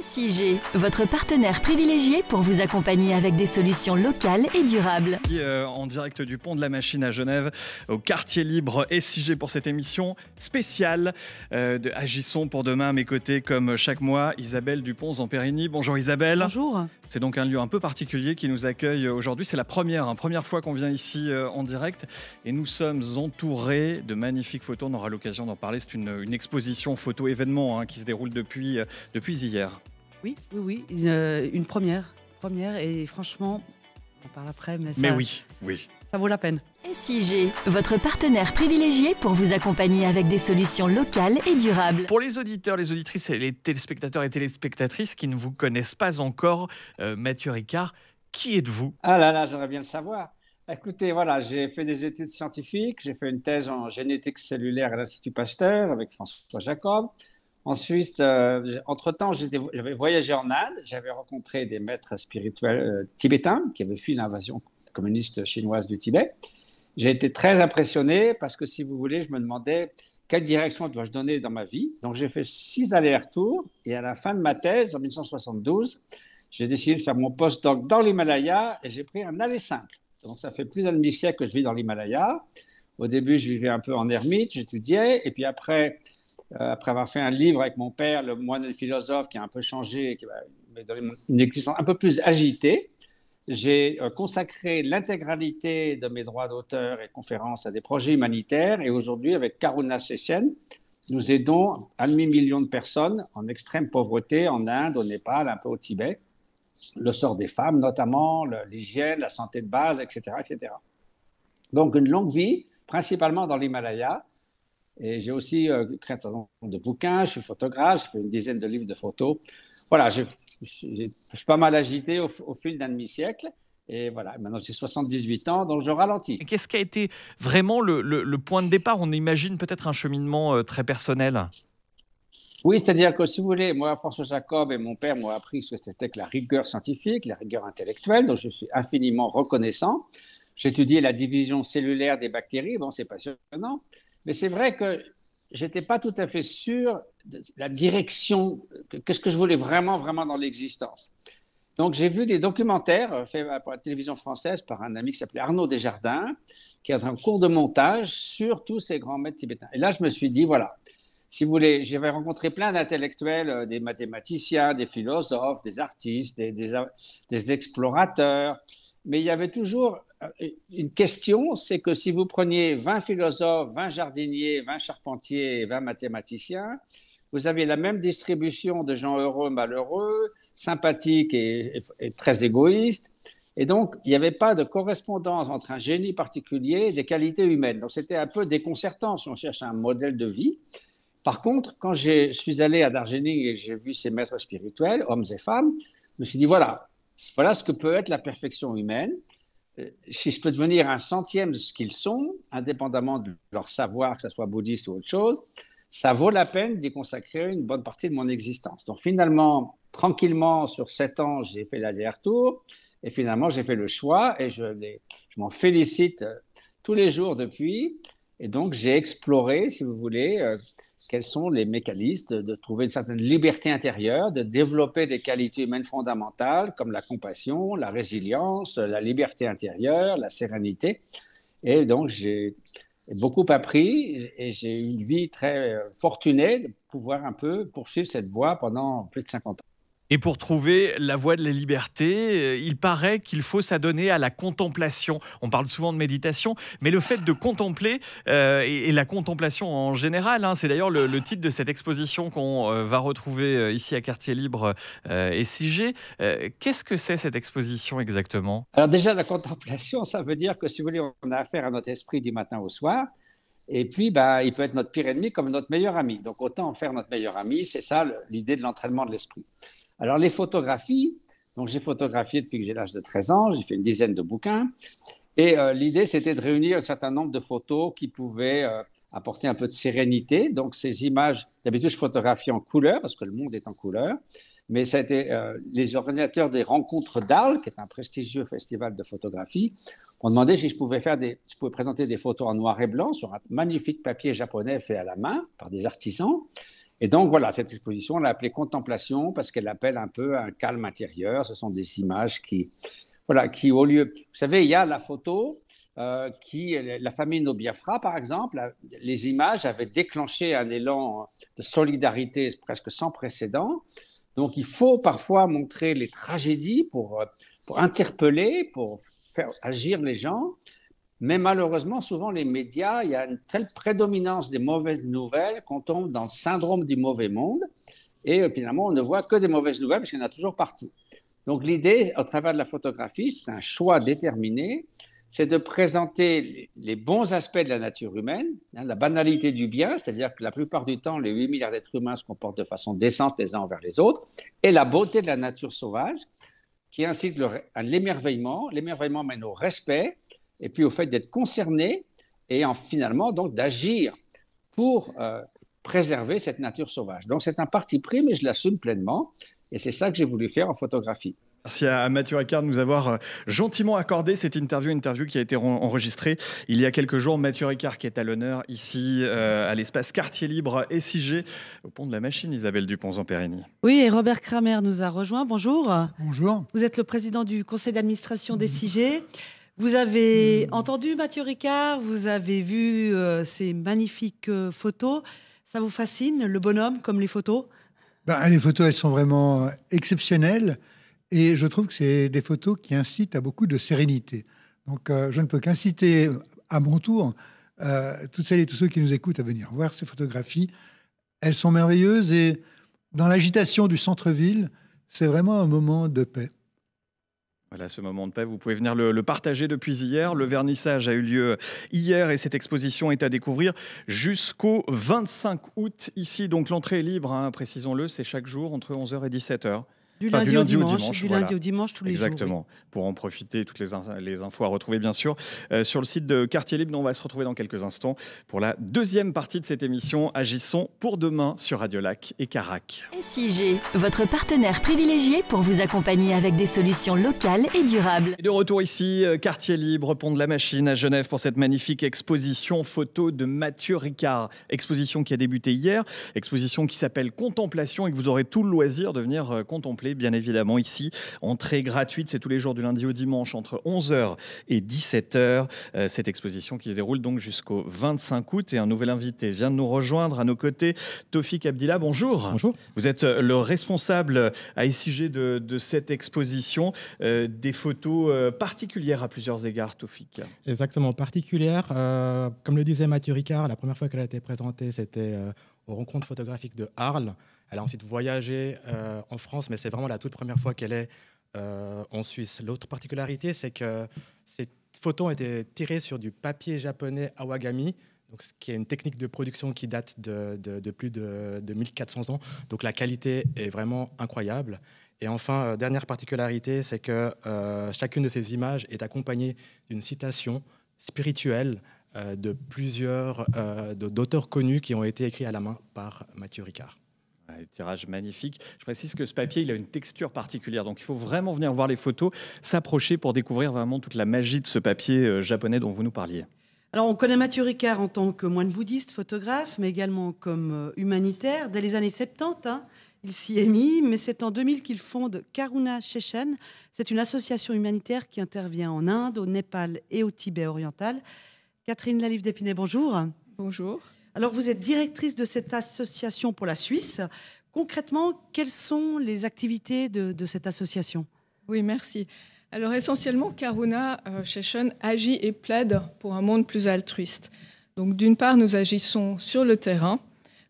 SIG, votre partenaire privilégié pour vous accompagner avec des solutions locales et durables. En direct du pont de la Machine à Genève, au quartier libre SIG pour cette émission spéciale de Agissons pour demain. À mes côtés, comme chaque mois, Isabelle Dupont-Zampérini. Bonjour Isabelle. Bonjour. C'est donc un lieu un peu particulier qui nous accueille aujourd'hui. C'est la première fois qu'on vient ici en direct et nous sommes entourés de magnifiques photos. On aura l'occasion d'en parler. C'est une exposition photo événement qui se déroule depuis hier. Oui, une première et franchement, on en parle après, mais ça vaut la peine. SIG, votre partenaire privilégié pour vous accompagner avec des solutions locales et durables. Pour les auditeurs, les auditrices et les téléspectateurs et téléspectatrices qui ne vous connaissent pas encore, Mathieu Ricard, qui êtes-vous ? Ah là là, j'aimerais bien le savoir. Écoutez, voilà, j'ai fait des études scientifiques, j'ai fait une thèse en génétique cellulaire à l'Institut Pasteur avec François Jacob. Ensuite, entre-temps, j'avais voyagé en Inde, j'avais rencontré des maîtres spirituels tibétains qui avaient fui l'invasion communiste chinoise du Tibet. J'ai été très impressionné parce que, si vous voulez, je me demandais quelle direction dois-je donner dans ma vie. Donc, j'ai fait 6 allers-retours et à la fin de ma thèse, en 1972, j'ai décidé de faire mon postdoc dans l'Himalaya et j'ai pris un aller simple. Donc, ça fait plus d'un demi-siècle que je vis dans l'Himalaya. Au début, je vivais un peu en ermite, j'étudiais et puis après avoir fait un livre avec mon père, le moine et le philosophe, qui a un peu changé, qui m'a donné une existence un peu plus agitée, j'ai consacré l'intégralité de mes droits d'auteur et conférences à des projets humanitaires. Et aujourd'hui, avec Karuna Session, nous aidons 1,5 million de personnes en extrême pauvreté en Inde, au Népal, un peu au Tibet. Le sort des femmes, notamment, l'hygiène, la santé de base, etc., etc. Donc, une longue vie, principalement dans l'Himalaya. Et j'ai aussi écrit un certain nombre de bouquins, je suis photographe, j'ai fait une dizaine de livres de photos. Voilà, je suis pas mal agité au fil d'un demi-siècle. Et voilà, maintenant j'ai 78 ans, donc je ralentis. Qu'est-ce qui a été vraiment le point de départ ? On imagine peut-être un cheminement très personnel. Oui, c'est-à-dire que, si vous voulez, moi, François Jacob et mon père m'ont appris ce que c'était que la rigueur scientifique, la rigueur intellectuelle, donc je suis infiniment reconnaissant. J'ai étudié la division cellulaire des bactéries, bon, c'est passionnant. Mais c'est vrai que je n'étais pas tout à fait sûr de la direction, qu'est-ce que je voulais vraiment dans l'existence. Donc, j'ai vu des documentaires faits par la télévision française par un ami qui s'appelait Arnaud Desjardins, qui a un cours de montage sur tous ces grands maîtres tibétains. Et là, je me suis dit, voilà, si vous voulez, j'avais rencontré plein d'intellectuels, des mathématiciens, des philosophes, des artistes, des explorateurs. Mais il y avait toujours une question, c'est que si vous preniez 20 philosophes, 20 jardiniers, 20 charpentiers et 20 mathématiciens, vous aviez la même distribution de gens heureux, malheureux, sympathiques et très égoïstes. Et donc, il n'y avait pas de correspondance entre un génie particulier et des qualités humaines. Donc, c'était un peu déconcertant si on cherche un modèle de vie. Par contre, quand je suis allé à Darjeeling et j'ai vu ces maîtres spirituels, hommes et femmes, je me suis dit, voilà ce que peut être la perfection humaine. Si je peux devenir un centième de ce qu'ils sont, indépendamment de leur savoir, que ce soit bouddhiste ou autre chose, ça vaut la peine d'y consacrer une bonne partie de mon existence. Donc finalement, tranquillement, sur 7 ans, j'ai fait l'aller-retour et finalement, j'ai fait le choix et je m'en félicite tous les jours depuis. Et donc, j'ai exploré, si vous voulez, quels sont les mécanismes de trouver une certaine liberté intérieure, de développer des qualités humaines fondamentales comme la compassion, la résilience, la liberté intérieure, la sérénité. Et donc, j'ai beaucoup appris et j'ai eu une vie très fortunée de pouvoir un peu poursuivre cette voie pendant plus de 50 ans. Et pour trouver la voie de la liberté, il paraît qu'il faut s'adonner à la contemplation. On parle souvent de méditation, mais le fait de contempler et la contemplation en général, c'est d'ailleurs le titre de cette exposition qu'on va retrouver ici à Quartier Libre SIG. Qu'est-ce que c'est cette exposition exactement ? Alors déjà, la contemplation, ça veut dire que, si vous voulez, on a affaire à notre esprit du matin au soir. Et puis, il peut être notre pire ennemi comme notre meilleur ami. Donc, autant en faire notre meilleur ami. C'est ça l'idée de l'entraînement de l'esprit. Alors, les photographies, donc j'ai photographié depuis que j'ai l'âge de 13 ans. J'ai fait une dizaine de bouquins. Et l'idée, c'était de réunir un certain nombre de photos qui pouvaient apporter un peu de sérénité. Donc, ces images, d'habitude, je photographie en couleur parce que le monde est en couleur. mais ça a été les organisateurs des Rencontres d'Arles, qui est un prestigieux festival de photographie, m'ont demandé si je pouvais présenter des photos en noir et blanc sur un magnifique papier japonais fait à la main par des artisans. Et donc voilà, cette exposition, on l'a appelée Contemplation parce qu'elle appelle un peu un calme intérieur. Ce sont des images qui au lieu... Vous savez, il y a la photo la famine au Biafra, par exemple, les images avaient déclenché un élan de solidarité presque sans précédent. Donc, il faut parfois montrer les tragédies pour interpeller, pour faire agir les gens. Mais malheureusement, souvent, les médias, il y a une telle prédominance des mauvaises nouvelles qu'on tombe dans le syndrome du mauvais monde. Et finalement, on ne voit que des mauvaises nouvelles parce qu'il y en a toujours partout. Donc, l'idée, au travers de la photographie, c'est un choix déterminé, c'est de présenter les bons aspects de la nature humaine, la banalité du bien, c'est-à-dire que la plupart du temps, les 8 milliards d'êtres humains se comportent de façon décente les uns envers les autres, et la beauté de la nature sauvage, qui incite à l'émerveillement. L'émerveillement mène au respect, et puis au fait d'être concerné, et finalement donc d'agir pour préserver cette nature sauvage. Donc c'est un parti pris, mais je l'assume pleinement, et c'est ça que j'ai voulu faire en photographie. Merci à Mathieu Ricard de nous avoir gentiment accordé cette interview qui a été enregistrée il y a quelques jours. Mathieu Ricard qui est à l'honneur ici à l'espace Quartier Libre SIG au pont de la Machine, Isabelle Dupont-Zamperini. Oui, et Robert Kramer nous a rejoint. Bonjour. Bonjour. Vous êtes le président du conseil d'administration des SIG. Vous avez entendu Mathieu Ricard, vous avez vu ces magnifiques photos. Ça vous fascine, le bonhomme comme les photos ? Les photos, elles sont vraiment exceptionnelles. Et je trouve que c'est des photos qui incitent à beaucoup de sérénité. Donc, je ne peux qu'inciter à mon tour toutes celles et tous ceux qui nous écoutent à venir voir ces photographies. Elles sont merveilleuses et dans l'agitation du centre-ville, c'est vraiment un moment de paix. Voilà, ce moment de paix, vous pouvez venir le partager depuis hier. Le vernissage a eu lieu hier et cette exposition est à découvrir jusqu'au 25 août. Ici, donc l'entrée est libre, précisons-le, c'est chaque jour entre 11h et 17h. Du lundi au dimanche, lundi au dimanche, tous les jours. Exactement. Oui. Pour en profiter, toutes les infos à retrouver, bien sûr, sur le site de Quartier Libre. On va se retrouver dans quelques instants pour la deuxième partie de cette émission. Agissons pour demain sur Radio Lac et Carac. SIG, votre partenaire privilégié pour vous accompagner avec des solutions locales et durables. Et de retour ici, Quartier Libre, pont de la Machine à Genève pour cette magnifique exposition photo de Mathieu Ricard. Exposition qui a débuté hier, exposition qui s'appelle Contemplation et que vous aurez tout le loisir de venir contempler. Bien évidemment ici, entrée gratuite, c'est tous les jours du lundi au dimanche entre 11h et 17h. Cette exposition qui se déroule donc jusqu'au 25 août et un nouvel invité vient de nous rejoindre à nos côtés, Taufik Abdillah, bonjour. Bonjour. Vous êtes le responsable à SIG de cette exposition, des photos particulières à plusieurs égards, Taufik. Exactement, particulières. Comme le disait Mathieu Ricard, la première fois qu'elle a été présentée, c'était aux rencontres photographiques de Arles. Elle a ensuite voyagé en France, mais c'est vraiment la toute première fois qu'elle est en Suisse. L'autre particularité, c'est que ces photos ont été tirées sur du papier japonais awagami, donc, qui est une technique de production qui date de plus de 1400 ans. Donc la qualité est vraiment incroyable. Et enfin, dernière particularité, c'est que chacune de ces images est accompagnée d'une citation spirituelle de plusieurs d'auteurs connus qui ont été écrits à la main par Mathieu Ricard. Un tirage magnifique. Je précise que ce papier, il a une texture particulière. Donc, il faut vraiment venir voir les photos, s'approcher pour découvrir vraiment toute la magie de ce papier japonais dont vous nous parliez. Alors, on connaît Mathieu Ricard en tant que moine bouddhiste, photographe, mais également comme humanitaire. Dès les années 70, il s'y est mis, mais c'est en 2000 qu'il fonde Karuna Shechen. C'est une association humanitaire qui intervient en Inde, au Népal et au Tibet oriental. Catherine Lalive d'Épinay, bonjour. Bonjour. Alors, vous êtes directrice de cette association pour la Suisse. Concrètement, quelles sont les activités de cette association ? Oui, merci. Alors, essentiellement, Karuna Shechen agit et plaide pour un monde plus altruiste. Donc, d'une part, nous agissons sur le terrain.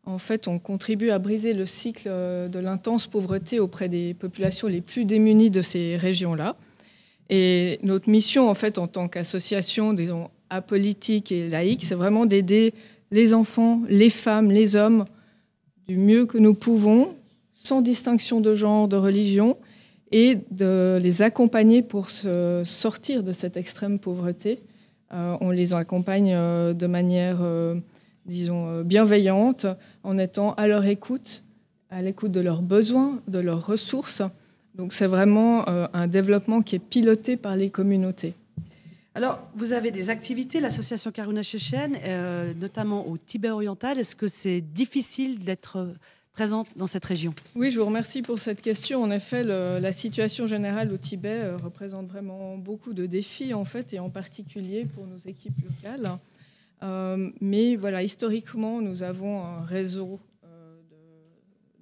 En fait, on contribue à briser le cycle de l'intense pauvreté auprès des populations les plus démunies de ces régions-là. Et notre mission, en fait, en tant qu'association, disons, apolitique et laïque, c'est vraiment d'aider les enfants, les femmes, les hommes, du mieux que nous pouvons, sans distinction de genre, de religion, et de les accompagner pour se sortir de cette extrême pauvreté. On les accompagne de manière, disons, bienveillante, en étant à leur écoute à l'écoute de leurs besoins, de leurs ressources. Donc c'est vraiment un développement qui est piloté par les communautés. Alors, vous avez des activités, l'association Karuna Tchétchène, notamment au Tibet oriental. Est-ce que c'est difficile d'être présente dans cette région? Oui, je vous remercie pour cette question. En effet, la situation générale au Tibet représente vraiment beaucoup de défis, en fait, et en particulier pour nos équipes locales. Mais voilà, historiquement, nous avons un réseau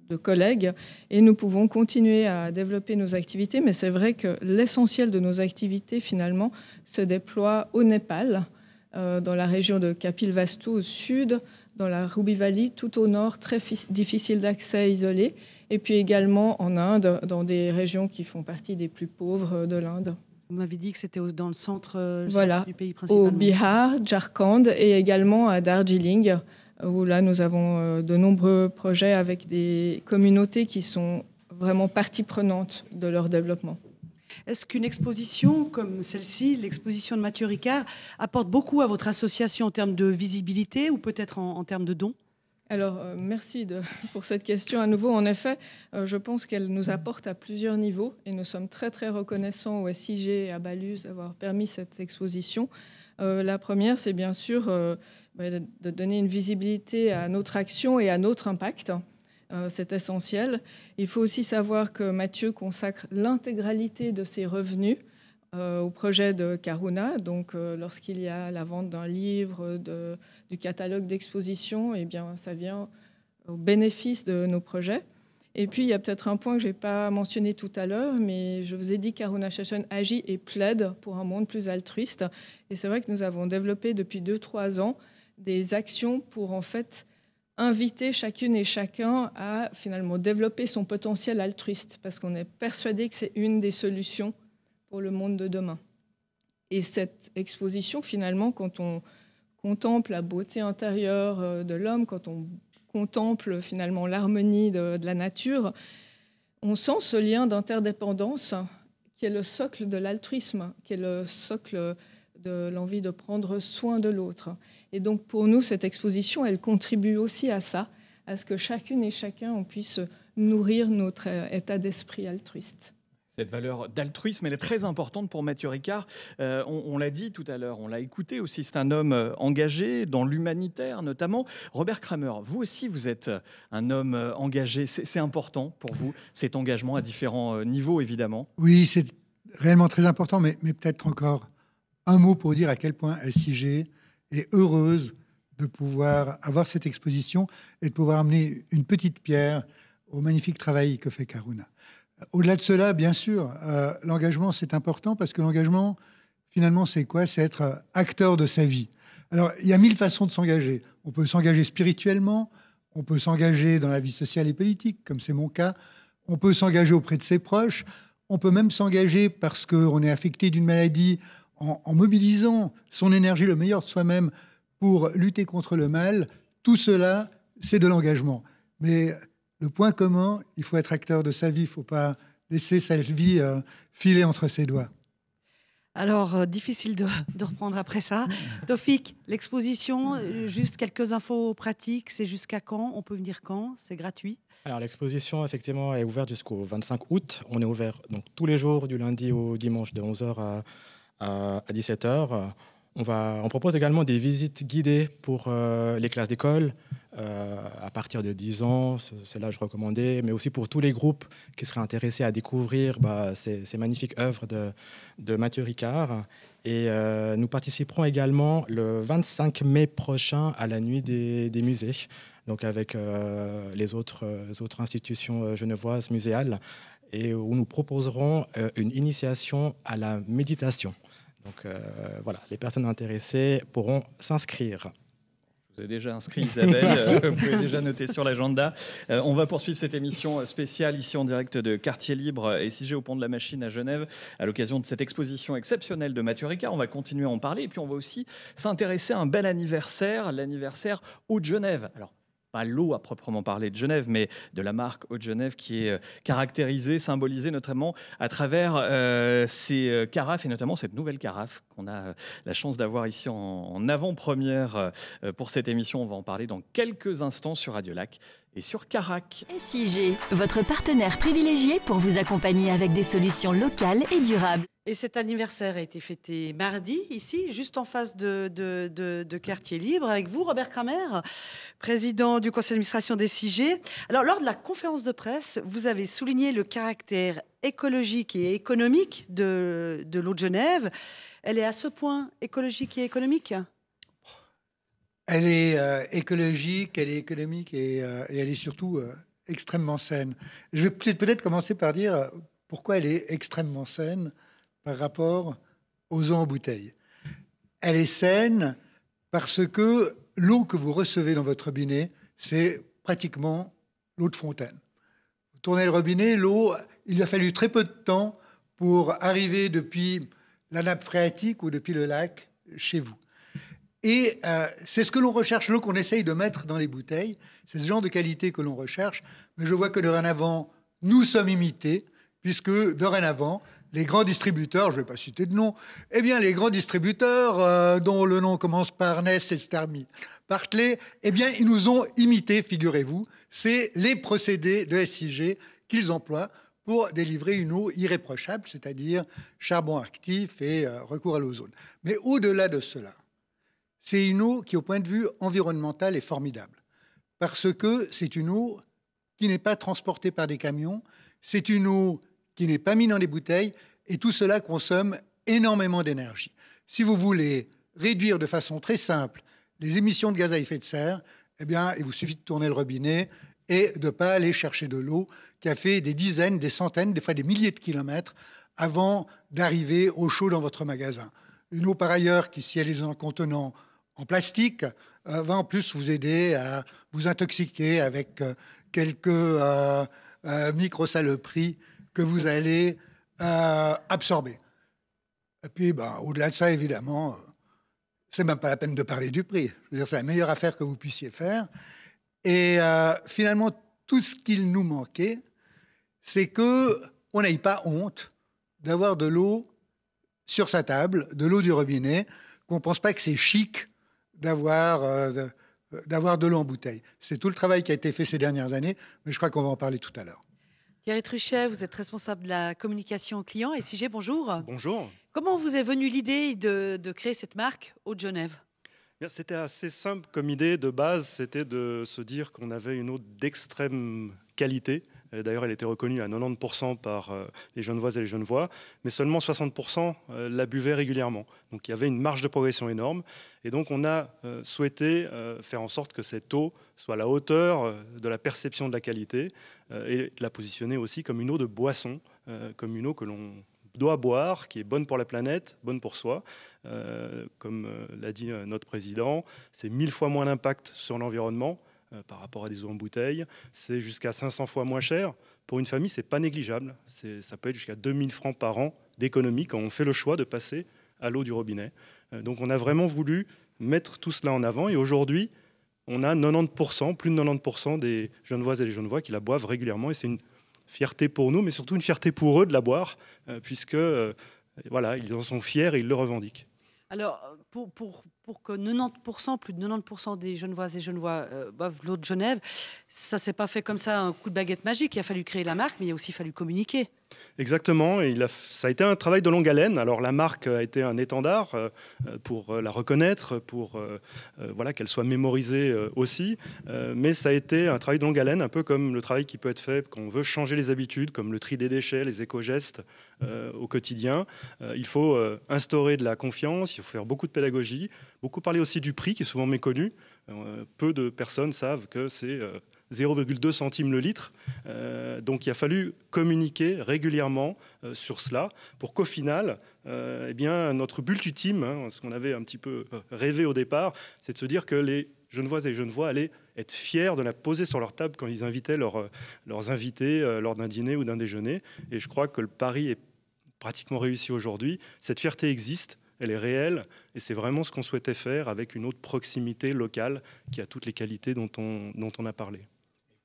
de collègues et nous pouvons continuer à développer nos activités. Mais c'est vrai que l'essentiel de nos activités, finalement, se déploie au Népal, dans la région de Kapilvastu au sud, dans la Ruby Valley tout au nord, très difficile d'accès, isolé, et puis également en Inde, dans des régions qui font partie des plus pauvres de l'Inde. Vous m'avez dit que c'était dans le centre, voilà, du pays principalement. Au Bihar, Jharkhand et également à Darjeeling, où là nous avons de nombreux projets avec des communautés qui sont vraiment partie prenante de leur développement. Est-ce qu'une exposition comme celle-ci, l'exposition de Mathieu Ricard, apporte beaucoup à votre association en termes de visibilité ou peut-être en termes de dons? Alors, merci pour cette question à nouveau. En effet, je pense qu'elle nous apporte à plusieurs niveaux et nous sommes très, très reconnaissants au SIG et à Baluz d'avoir permis cette exposition. La première, c'est bien sûr de donner une visibilité à notre action et à notre impact. C'est essentiel. Il faut aussi savoir que Mathieu consacre l'intégralité de ses revenus au projet de Karuna. Donc, lorsqu'il y a la vente d'un livre, du catalogue d'exposition, eh bien, ça vient au bénéfice de nos projets. Et puis, il y a peut-être un point que je n'ai pas mentionné tout à l'heure, mais je vous ai dit que Karuna Tchétchène agit et plaide pour un monde plus altruiste. Et c'est vrai que nous avons développé depuis 2-3 ans des actions pour, en fait, inviter chacune et chacun à finalement développer son potentiel altruiste, parce qu'on est persuadé que c'est une des solutions pour le monde de demain. Et cette exposition, finalement, quand on contemple la beauté intérieure de l'homme, quand on contemple finalement l'harmonie de la nature, on sent ce lien d'interdépendance qui est le socle de l'altruisme, qui est le socle de l'envie de prendre soin de l'autre. Et donc pour nous, cette exposition, elle contribue aussi à ça, à ce que chacune et chacun on puisse nourrir notre état d'esprit altruiste. Cette valeur d'altruisme, elle est très importante pour Mathieu Ricard. On l'a dit tout à l'heure, on l'a écouté aussi, c'est un homme engagé dans l'humanitaire notamment. Robert Kramer, vous aussi, vous êtes un homme engagé. C'est important pour vous, cet engagement à différents niveaux, évidemment? Oui, c'est réellement très important, mais peut-être encore un mot pour dire à quel point SIG est heureuse de pouvoir avoir cette exposition et de pouvoir amener une petite pierre au magnifique travail que fait Karuna. Au-delà de cela, bien sûr, l'engagement, c'est important parce que l'engagement, finalement, c'est quoi? C'est être acteur de sa vie. Alors, il y a 1000 façons de s'engager. On peut s'engager spirituellement, on peut s'engager dans la vie sociale et politique, comme c'est mon cas. On peut s'engager auprès de ses proches. On peut même s'engager parce qu'on est affecté d'une maladie en mobilisant son énergie, le meilleur de soi-même, pour lutter contre le mal. Tout cela, c'est de l'engagement. Mais le point commun, il faut être acteur de sa vie. Il ne faut pas laisser sa vie filer entre ses doigts. Alors, difficile de reprendre après ça. Tofik, l'exposition, juste quelques infos pratiques. C'est jusqu'à quand? On peut venir quand? C'est gratuit? Alors, l'exposition, effectivement, est ouverte jusqu'au 25 août. On est ouvert donc, tous les jours, du lundi au dimanche, de 11h à 17h. On propose également des visites guidées pour les classes d'école à partir de 10 ans, c'est l'âge recommandé, mais aussi pour tous les groupes qui seraient intéressés à découvrir ces magnifiques œuvres de Mathieu Ricard. Et nous participerons également le 25 mai prochain à la nuit des musées, donc avec les autres institutions genevoises muséales, et où nous proposerons une initiation à la méditation. Donc voilà, les personnes intéressées pourront s'inscrire. Vous avez déjà inscrit, Isabelle, vous pouvez déjà noter sur l'agenda. On va poursuivre cette émission spéciale ici en direct de Quartier Libre et SIG au Pont de la Machine à Genève à l'occasion de cette exposition exceptionnelle de Mathieu Ricard. On va continuer à en parler et puis on va aussi s'intéresser à un bel anniversaire, l'anniversaire Haut de Genève. Alors, pas l'eau à proprement parler de Genève, mais de la marque Haut de Genève qui est caractérisée, symbolisée notamment à travers ces carafes et notamment cette nouvelle carafe qu'on a la chance d'avoir ici en avant-première pour cette émission. On va en parler dans quelques instants sur Radio Lac et sur Carac. SIG, votre partenaire privilégié pour vous accompagner avec des solutions locales et durables. Et cet anniversaire a été fêté mardi, ici, juste en face de Quartier Libre, avec vous, Robert Kramer, président du conseil d'administration des SIG. Alors, lors de la conférence de presse, vous avez souligné le caractère écologique et économique de l'eau de Genève. Elle est à ce point écologique et économique ? Elle est écologique, elle est économique et elle est surtout extrêmement saine. Je vais peut-être commencer par dire pourquoi elle est extrêmement saine par rapport aux eaux en bouteille. Elle est saine parce que l'eau que vous recevez dans votre robinet, c'est pratiquement l'eau de fontaine. Vous tournez le robinet, l'eau, il a fallu très peu de temps pour arriver depuis la nappe phréatique ou depuis le lac chez vous. Et c'est ce que l'on recherche, l'eau qu'on essaye de mettre dans les bouteilles. C'est ce genre de qualité que l'on recherche. Mais je vois que dorénavant, nous sommes imités, puisque dorénavant, les grands distributeurs, je ne vais pas citer de nom, eh bien les grands distributeurs dont le nom commence par Ness, Estarmi, Barclay, eh bien ils nous ont imités, figurez-vous. C'est les procédés de SIG qu'ils emploient pour délivrer une eau irréprochable, c'est-à-dire charbon actif et recours à l'ozone. Mais au-delà de cela, c'est une eau qui, au point de vue environnemental, est formidable. Parce que c'est une eau qui n'est pas transportée par des camions, c'est une eau qui n'est pas mise dans des bouteilles, et tout cela consomme énormément d'énergie. Si vous voulez réduire de façon très simple les émissions de gaz à effet de serre, eh bien, il vous suffit de tourner le robinet et de ne pas aller chercher de l'eau qui a fait des dizaines, des centaines, des fois des milliers de kilomètres avant d'arriver au chaud dans votre magasin. Une eau, par ailleurs, qui, si elle est dans un contenant en plastique, va en plus vous aider à vous intoxiquer avec quelques micro-saloperies que vous allez absorber. Et puis, au-delà de ça, évidemment, c'est même pas la peine de parler du prix. Je veux dire, c'est la meilleure affaire que vous puissiez faire. Et finalement, tout ce qu'il nous manquait, c'est qu'on n'ait pas honte d'avoir de l'eau sur sa table, de l'eau du robinet, qu'on ne pense pas que c'est chic d'avoir de l'eau en bouteille. C'est tout le travail qui a été fait ces dernières années, mais je crois qu'on va en parler tout à l'heure. Thierry Truchet, vous êtes responsable de la communication client. SIG, bonjour. Bonjour. Comment vous est venue l'idée de créer cette marque Eau de Genève ? C'était assez simple comme idée de base, c'était de se dire qu'on avait une eau d'extrême qualité. D'ailleurs, elle était reconnue à 90% par les Genevoises et les Genevois, mais seulement 60% la buvaient régulièrement. Donc il y avait une marge de progression énorme. Et donc on a souhaité faire en sorte que cette eau soit à la hauteur de la perception de la qualité et la positionner aussi comme une eau de boisson, comme une eau que l'on doit boire, qui est bonne pour la planète, bonne pour soi. Comme l'a dit notre président, c'est 1000 fois moins d'impact sur l'environnement par rapport à des eaux en bouteille. C'est jusqu'à 500 fois moins cher. Pour une famille, c'est pas négligeable. Ça peut être jusqu'à 2000 francs par an d'économie quand on fait le choix de passer à l'eau du robinet. Donc on a vraiment voulu mettre tout cela en avant. Et aujourd'hui, on a 90%, plus de 90% des Genevoises et des Genevois qui la boivent régulièrement. Et c'est une fierté pour nous, mais surtout une fierté pour eux de la boire, puisque voilà, ils en sont fiers et ils le revendiquent. Alors, pour que 90%, plus de 90% des Genevoises et Genevois boivent l'eau de Genève, ça ne s'est pas fait comme ça, un coup de baguette magique. Il a fallu créer la marque, mais il a aussi fallu communiquer. Exactement, et ça a été un travail de longue haleine. Alors la marque a été un étendard pour la reconnaître, pour voilà, qu'elle soit mémorisée aussi, mais ça a été un travail de longue haleine, un peu comme le travail qui peut être fait quand on veut changer les habitudes, comme le tri des déchets, les éco-gestes au quotidien. Il faut instaurer de la confiance, il faut faire beaucoup de pédagogie, beaucoup parler aussi du prix qui est souvent méconnu. Peu de personnes savent que c'est 0,2 centimes le litre. Donc il a fallu communiquer régulièrement sur cela pour qu'au final, eh bien, notre but ultime, ce qu'on avait un petit peu rêvé au départ, c'est de se dire que les Genevoises et les Genevois allaient être fiers de la poser sur leur table quand ils invitaient leurs invités lors d'un dîner ou d'un déjeuner. Et je crois que le pari est pratiquement réussi aujourd'hui. Cette fierté existe. Elle est réelle et c'est vraiment ce qu'on souhaitait faire avec une autre proximité locale qui a toutes les qualités dont on a parlé.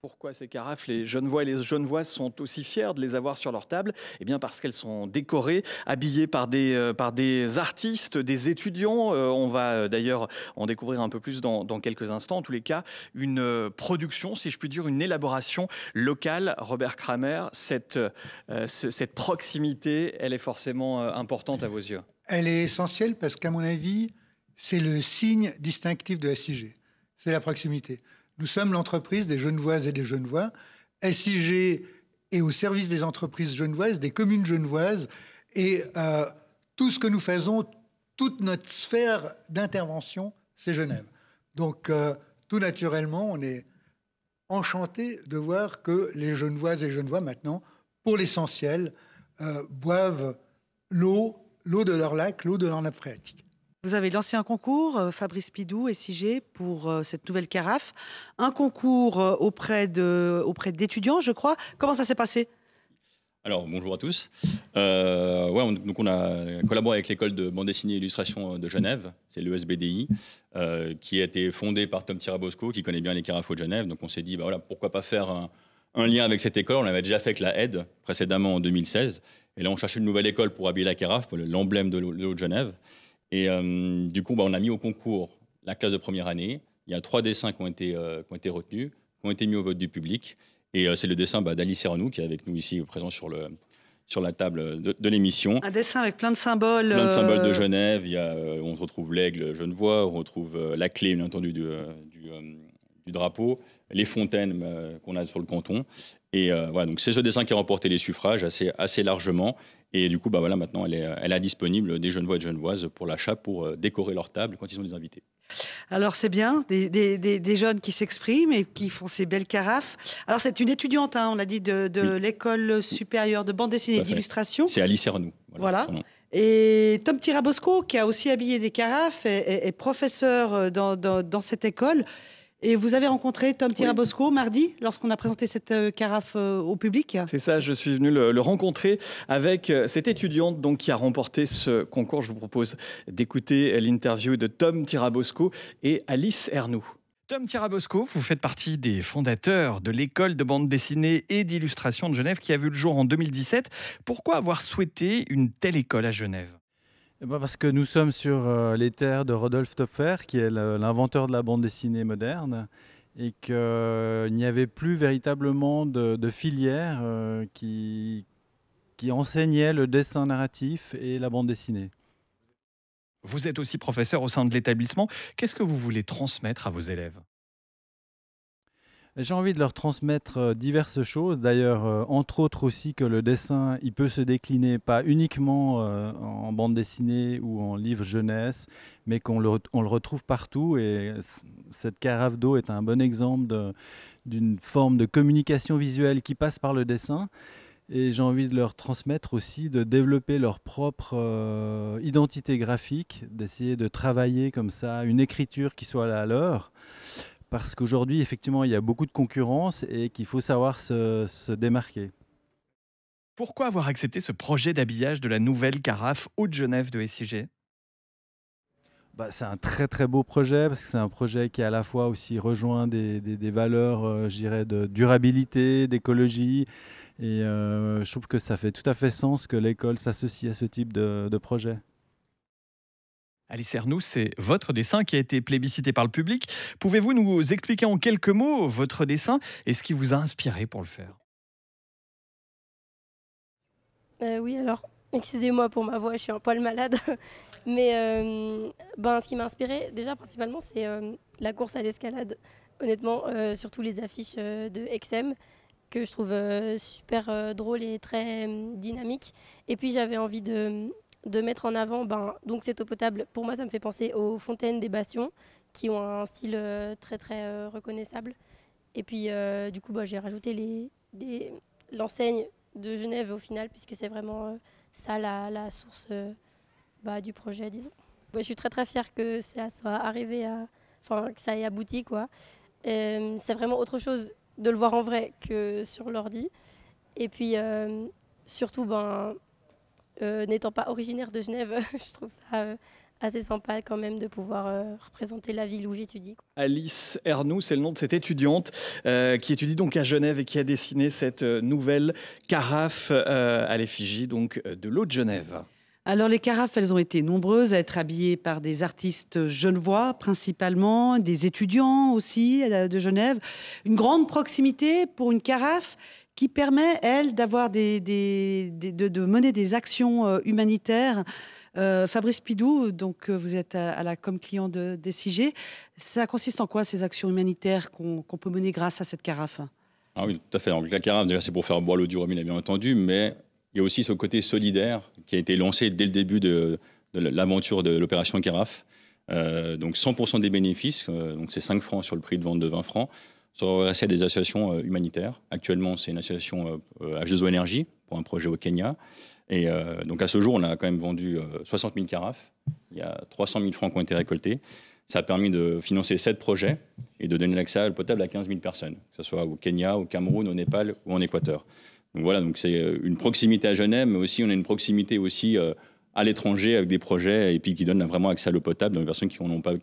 Pourquoi ces carafes, les Genevois et les Genevoises sont aussi fiers de les avoir sur leur table? Eh bien parce qu'elles sont décorées, habillées par des artistes, des étudiants. On va d'ailleurs en découvrir un peu plus dans quelques instants. En tous les cas, une production, si je puis dire, une élaboration locale. Robert Kramer, cette proximité, elle est forcément importante à vos yeux. Elle est essentielle parce qu'à mon avis, c'est le signe distinctif de SIG. C'est la proximité. Nous sommes l'entreprise des Genevoises et des Genevois. SIG est au service des entreprises genevoises, des communes genevoises. Et tout ce que nous faisons, toute notre sphère d'intervention, c'est Genève. Donc, tout naturellement, on est enchanté de voir que les Genevoises et Genevois, maintenant, pour l'essentiel, boivent l'eau de leur lac, l'eau de leur nappe phréatique. Vous avez lancé un concours, Fabrice Pidou, SIG, pour cette nouvelle carafe. Un concours auprès d'étudiants, je crois. Comment ça s'est passé ? Alors, bonjour à tous. Donc on a collaboré avec l'école de bande dessinée et illustration de Genève, c'est l'ESBDI, qui a été fondée par Tom Tirabosco, qui connaît bien les carafes de Genève. Donc on s'est dit, pourquoi pas faire un lien avec cette école. On l'avait déjà fait avec la aide précédemment en 2016. Et là, on cherchait une nouvelle école pour habiller la carafe, l'emblème de l'eau de Genève. Et du coup, on a mis au concours la classe de première année. Il y a 3 dessins qui ont été retenus, qui ont été mis au vote du public. Et c'est le dessin d'Alice Ernoux, qui est avec nous ici, présent sur la table de l'émission. Un dessin avec plein de symboles. Plein de symboles de Genève. On retrouve l'aigle genevois, on retrouve la clé, bien entendu, du drapeau, les fontaines qu'on a sur le canton. Et donc c'est ce dessin qui a remporté les suffrages assez largement. Et du coup, maintenant, elle est disponible des Genevois et de Genevoises pour l'achat, pour décorer leur table quand ils sont des invités. Alors c'est bien, des jeunes qui s'expriment et qui font ces belles carafes. Alors c'est une étudiante, on l'a dit, de l'école supérieure de bande dessinée et d'illustration. C'est Alice Ernoux. Voilà. Et Tom Tirabosco, qui a aussi habillé des carafes, est professeur dans cette école. Et vous avez rencontré Tom Tirabosco mardi, lorsqu'on a présenté cette carafe au public. C'est ça, je suis venu le rencontrer avec cette étudiante qui a remporté ce concours. Je vous propose d'écouter l'interview de Tom Tirabosco et Alice Ernoux. Tom Tirabosco, vous faites partie des fondateurs de l'école de bande dessinée et d'illustration de Genève qui a vu le jour en 2017. Pourquoi avoir souhaité une telle école à Genève ? Parce que nous sommes sur les terres de Rodolphe Töpfer, qui est l'inventeur de la bande dessinée moderne, et qu'il n'y avait plus véritablement de filière qui enseignait le dessin narratif et la bande dessinée. Vous êtes aussi professeur au sein de l'établissement. Qu'est-ce que vous voulez transmettre à vos élèves ? J'ai envie de leur transmettre diverses choses. D'ailleurs, entre autres aussi que le dessin, il peut se décliner pas uniquement en bande dessinée ou en livre jeunesse, mais on le retrouve partout. Et cette carafe d'eau est un bon exemple d'une forme de communication visuelle qui passe par le dessin. Et j'ai envie de leur transmettre aussi de développer leur propre identité graphique, d'essayer de travailler comme ça une écriture qui soit la leur. Parce qu'aujourd'hui, effectivement, il y a beaucoup de concurrence et qu'il faut savoir se démarquer. Pourquoi avoir accepté ce projet d'habillage de la nouvelle carafe Haute-Genève de SIG ? C'est un très très beau projet parce que c'est un projet qui à la fois aussi rejoint des valeurs, je dirais, de durabilité, d'écologie. Et je trouve que ça fait tout à fait sens que l'école s'associe à ce type de projet. Alice Ernoux, c'est votre dessin qui a été plébiscité par le public. Pouvez-vous nous expliquer en quelques mots votre dessin et ce qui vous a inspiré pour le faire ? Oui, alors, excusez-moi pour ma voix, je suis un poil malade. Mais ce qui m'a inspiré, déjà, principalement, c'est la course à l'escalade. Honnêtement, surtout les affiches de XM, que je trouve super drôle et très dynamique. Et puis, j'avais envie de mettre en avant donc cette eau potable. Pour moi, ça me fait penser aux fontaines des Bastions, qui ont un style très, très reconnaissable. Et puis, du coup, j'ai rajouté l'enseigne de Genève au final, puisque c'est vraiment ça la source du projet, disons. Je suis très, très fière que ça soit arrivé que ça ait abouti, quoi. C'est vraiment autre chose de le voir en vrai que sur l'ordi. Et puis, surtout, n'étant pas originaire de Genève, je trouve ça assez sympa quand même de pouvoir représenter la ville où j'étudie. Alice Ernoux, c'est le nom de cette étudiante qui étudie donc à Genève et qui a dessiné cette nouvelle carafe à l'effigie donc de l'eau de Genève. Alors les carafes, elles ont été nombreuses à être habillées par des artistes genevois principalement, des étudiants aussi de Genève. Une grande proximité pour une carafe qui permet, elle, d'avoir de mener des actions humanitaires. Fabrice Pidou, donc vous êtes comme client de SIG. Ça consiste en quoi ces actions humanitaires qu'on peut mener grâce à cette carafe? Ah oui, tout à fait. Donc, la carafe, déjà, c'est pour faire boire l'eau du robinet, bien entendu, mais il y a aussi ce côté solidaire qui a été lancé dès le début de l'aventure de l'opération carafe. Donc 100% des bénéfices, donc c'est 5 francs sur le prix de vente de 20 francs, seront reversés à des associations humanitaires. Actuellement, c'est une association H2O Énergie pour un projet au Kenya. Et donc à ce jour, on a quand même vendu 60 000 carafes. Il y a 300 000 francs qui ont été récoltés. Ça a permis de financer 7 projets et de donner l'accès à l'eau potable à 15 000 personnes, que ce soit au Kenya, au Cameroun, au Népal ou en Équateur. Donc voilà, donc c'est une proximité à Genève, mais aussi on a une proximité aussi à l'étranger avec des projets et puis qui donnent vraiment accès à l'eau potable aux personnes qui n'en ont pas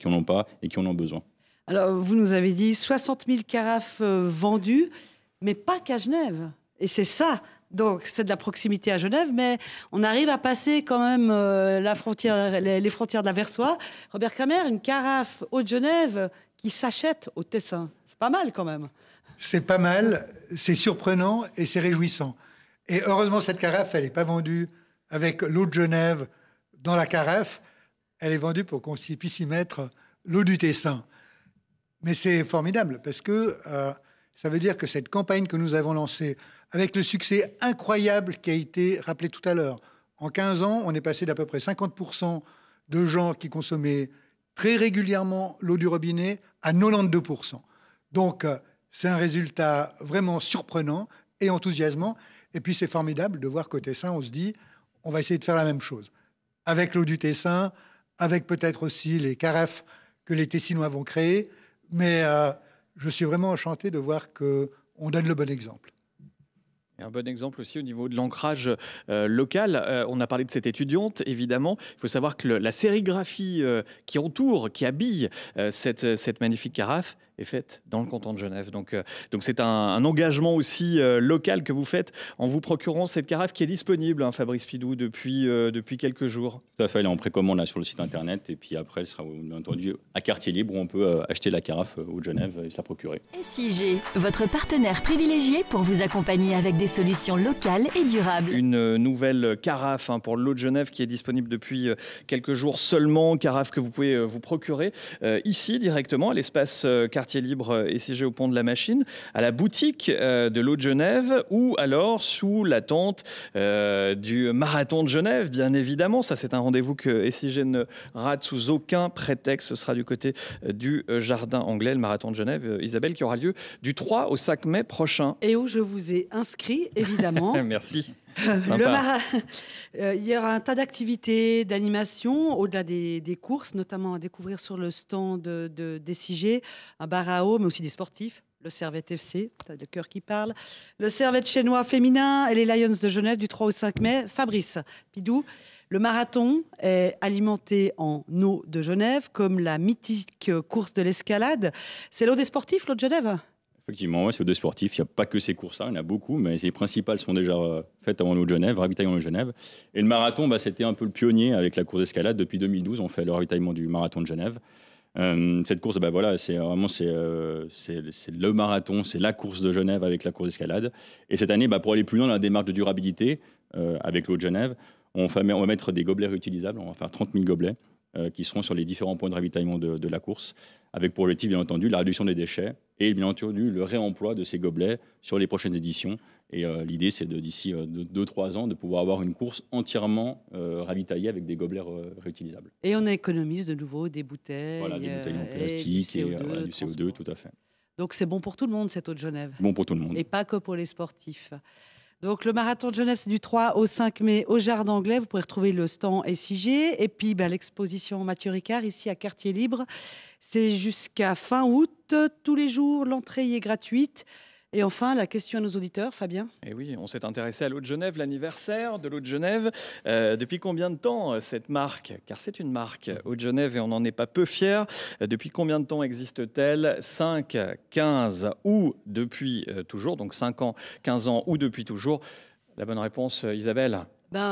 et qui en ont besoin. Alors vous nous avez dit 60 000 carafes vendues, mais pas qu'à Genève. Et c'est ça. Donc c'est de la proximité à Genève, mais on arrive à passer quand même les frontières de la Versoix. Robert Kramer, une carafe eau de Genève qui s'achète au Tessin. C'est pas mal quand même. C'est pas mal, c'est surprenant et c'est réjouissant. Et heureusement, cette carafe, elle n'est pas vendue avec l'eau de Genève dans la carafe. Elle est vendue pour qu'on puisse y mettre l'eau du Tessin. Mais c'est formidable parce que ça veut dire que cette campagne que nous avons lancée, avec le succès incroyable qui a été rappelé tout à l'heure, en 15 ans, on est passé d'à peu près 50% de gens qui consommaient très régulièrement l'eau du robinet à 92%. Donc, c'est un résultat vraiment surprenant et enthousiasmant. Et puis, c'est formidable de voir qu'au Tessin, on se dit, on va essayer de faire la même chose. Avec l'eau du Tessin, avec peut-être aussi les carafes que les Tessinois vont créer. Mais je suis vraiment enchanté de voir qu'on donne le bon exemple. Et un bon exemple aussi au niveau de l'ancrage local. On a parlé de cette étudiante, évidemment. Il faut savoir que la sérigraphie qui entoure, qui habille cette magnifique carafe est faite dans le canton de Genève. Donc c'est un engagement aussi local que vous faites en vous procurant cette carafe qui est disponible, hein, Fabrice Pidou, depuis quelques jours. Tout à fait, elle est en précommande là, sur le site internet. Et puis après, elle sera bien entendu à quartier libre où on peut acheter la carafe au Genève et se la procurer. SIG, votre partenaire privilégié pour vous accompagner avec des solutions locales et durables. Une nouvelle carafe pour l'eau de Genève qui est disponible depuis quelques jours seulement. Carafe que vous pouvez vous procurer ici directement à l'espace quartier libre SIG au pont de la Machine, à la boutique de l'eau de Genève ou alors sous la tente du marathon de Genève, bien évidemment. Ça, c'est un rendez-vous que SIG ne rate sous aucun prétexte. Ce sera du côté du Jardin Anglais, le marathon de Genève, Isabelle, qui aura lieu du 3 au 5 mai prochain. Et où je vous ai inscrit, évidemment. Merci. Il y aura un tas d'activités, d'animations, au-delà des courses, notamment à découvrir sur le stand de SIG, un bar à eau, mais aussi des sportifs. Le Servette FC, t'as le cœur qui parle. Le Servette chinois féminin et les Lions de Genève du 3 au 5 mai. Fabrice Pidou, le marathon est alimenté en eau de Genève, comme la mythique course de l'escalade. C'est l'eau des sportifs, l'eau de Genève ? Effectivement, ouais, c'est des sportifs. Il n'y a pas que ces courses-là, il y en a beaucoup, mais les principales sont déjà faites en eau de Genève, ravitaillement de Genève. Et le marathon, c'était un peu le pionnier avec la course d'escalade. Depuis 2012, on fait le ravitaillement du marathon de Genève. Cette course, c'est vraiment le marathon, c'est la course de Genève avec la course d'escalade. Et cette année, pour aller plus loin dans la démarche de durabilité avec l'eau de Genève, on va mettre des gobelets réutilisables. On va faire 30 000 gobelets qui seront sur les différents points de ravitaillement de la course, avec pour objectif, bien entendu, la réduction des déchets et bien entendu le réemploi de ces gobelets sur les prochaines éditions. Et l'idée, c'est d'ici 2-3 ans, de pouvoir avoir une course entièrement ravitaillée avec des gobelets réutilisables. Et on économise de nouveau des bouteilles. Voilà, des bouteilles en plastique et du CO2, tout à fait. Donc c'est bon pour tout le monde, cette eau de Genève. Bon pour tout le monde. Et pas que pour les sportifs. Donc le marathon de Genève, c'est du 3 au 5 mai au Jardin Anglais. Vous pourrez retrouver le stand SIG. Et puis l'exposition Mathieu Ricard, ici à Quartier Libre. C'est jusqu'à fin août. Tous les jours, l'entrée y est gratuite. Et enfin, la question à nos auditeurs, Fabien. Et oui, on s'est intéressé à l'eau de Genève, l'anniversaire de l'eau de Genève. Depuis combien de temps cette marque, car c'est une marque, Eau de Genève, et on n'en est pas peu fiers, depuis combien de temps existe-t-elle? 5, 15 ou depuis toujours, donc 5 ans, 15 ans ou depuis toujours. La bonne réponse, Isabelle?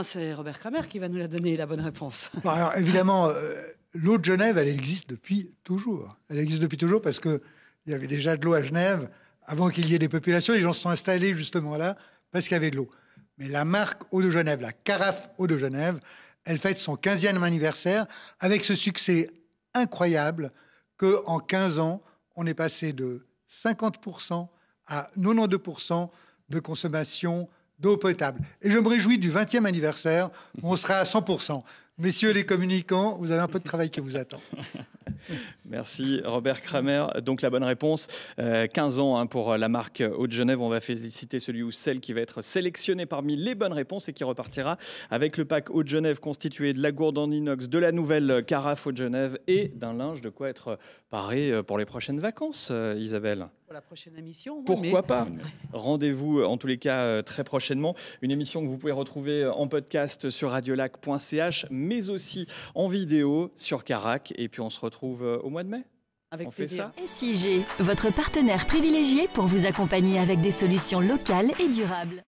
C'est Robert Kramer qui va nous la donner, la bonne réponse. Bon, alors évidemment, l'eau de Genève, elle existe depuis toujours. Elle existe depuis toujours parce qu'il y avait déjà de l'eau à Genève. Avant qu'il y ait des populations, les gens se sont installés justement là parce qu'il y avait de l'eau. Mais la marque Eau de Genève, la carafe Eau de Genève, elle fête son 15e anniversaire avec ce succès incroyable qu'en 15 ans, on est passé de 50% à 92% de consommation d'eau potable. Et je me réjouis du 20e anniversaire où on sera à 100%. Messieurs les communicants, vous avez un peu de travail qui vous attend. Merci Robert Kramer. Donc la bonne réponse, 15 ans pour la marque Eau de Genève. On va féliciter celui ou celle qui va être sélectionné parmi les bonnes réponses et qui repartira avec le pack Eau de Genève constitué de la gourde en inox, de la nouvelle carafe Eau de Genève et d'un linge de quoi être paré pour les prochaines vacances, Isabelle. Pour la prochaine émission. Pourquoi pas? Rendez-vous en tous les cas très prochainement. Une émission que vous pouvez retrouver en podcast sur radiolac.ch, mais aussi en vidéo sur Carac. Et puis on se retrouve au mois de mai. Avec on fait plaisir. ça. SIG, votre partenaire privilégié pour vous accompagner avec des solutions locales et durables.